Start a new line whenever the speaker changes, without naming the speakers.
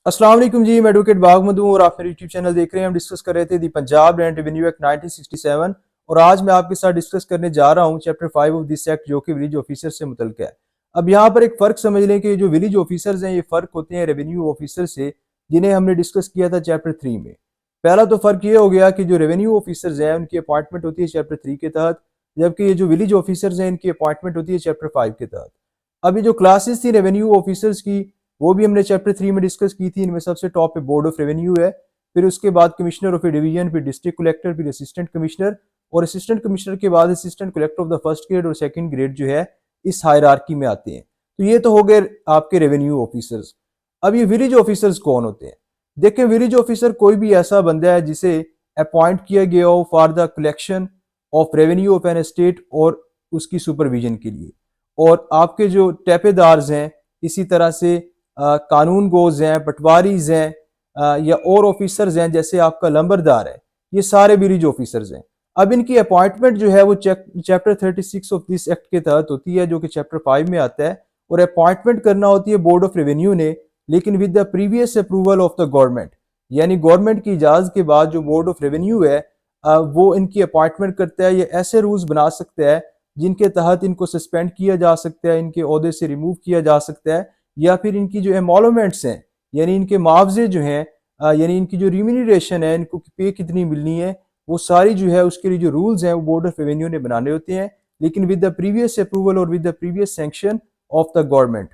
अस्सलाम वालेकुम जी, मैं एडवोकेट बागमद हूं और आप मेरे यूट्यूब चैनल देख रहे हैं। हम डिस्कस कर रहे थे दी पंजाब लैंड रेवेन्यू एक्ट 1967 और आज मैं आपके साथ डिस्कस करने जा रहा हूं चैप्टर 5 ऑफ दिस एक्ट जो कि विलेज ऑफिसर से मुतल्लिक है। अब यहाँ पर एक फ़र्क समझ लें कि जो विलेज ऑफिसर्स हैं ये फ़र्क होते हैं रेवेन्यू ऑफिसर से, जिन्हें हमने डिस्कस किया था चैप्टर 3 में। पहला तो फ़र्क ये हो गया कि जो रेवेन्यू ऑफिसर्स हैं उनकी अपॉइंटमेंट होती है चैप्टर 3 के तहत, जबकि ये जो विलेज ऑफिसर्स हैं इनकी अपॉइंटमेंट होती है चैप्टर 5 के तहत। अभी जो क्लासेस थी रेवेन्यू ऑफिसर्स की वो भी हमने चैप्टर 3 में डिस्कस की थी। इनमें सबसे टॉप पे बोर्ड ऑफ रेवेन्यू है, फिर उसके बाद कमिश्नर ऑफ ए डिवीजन, फिर डिस्ट्रिक्ट कलेक्टर, फिर असिस्टेंट कमिश्नर और असिस्टेंट कमिश्नर के बाद assistant collector of the first grade और सेकंड ग्रेड जो है इस हायरार्की में आते हैं। तो ये तो हो गए आपके रेवेन्यू ऑफिसर्स। अब ये विलेज ऑफिसर्स कौन होते हैं? देखें, विलेज ऑफिसर कोई भी ऐसा बंदा है जिसे अपॉइंट किया गया हो for the collection of revenue of an state और उसकी सुपरविजन के लिए। और आपके जो टेपेदार्स हैं, इसी तरह से कानून गोज हैं, पटवारीज हैं, या और ऑफिसर्स हैं जैसे आपका लंबरदार है, ये सारे विलेज ऑफिसर्स हैं। अब इनकी अपॉइंटमेंट जो है वो चैप्टर 36 ऑफ दिस एक्ट के तहत होती है, जो कि चैप्टर 5 में आता है। और अपॉइंटमेंट करना होती है बोर्ड ऑफ रेवेन्यू ने, लेकिन with the previous approval of the government, यानी गवर्नमेंट की इजाजत के बाद जो बोर्ड ऑफ रेवेन्यू है वो इनकी अपॉइंटमेंट करता है। ये ऐसे रूल्स बना सकता है जिनके तहत इनको सस्पेंड किया जा सकता है, इनके ओहदे से रिमूव किया जा सकता है, या फिर इनकी जो एमोलमेंट्स हैं यानी इनके मुआवजे जो हैं, यानी इनकी जो रिम्यूनरेशन है, इनको पे कितनी मिलनी है, वो सारी जो है उसके लिए जो रूल्स हैं वो बोर्ड ऑफ रेवेन्यू ने बनाने होते हैं, लेकिन विद द प्रीवियस अप्रूवल और with the previous sanction of the government.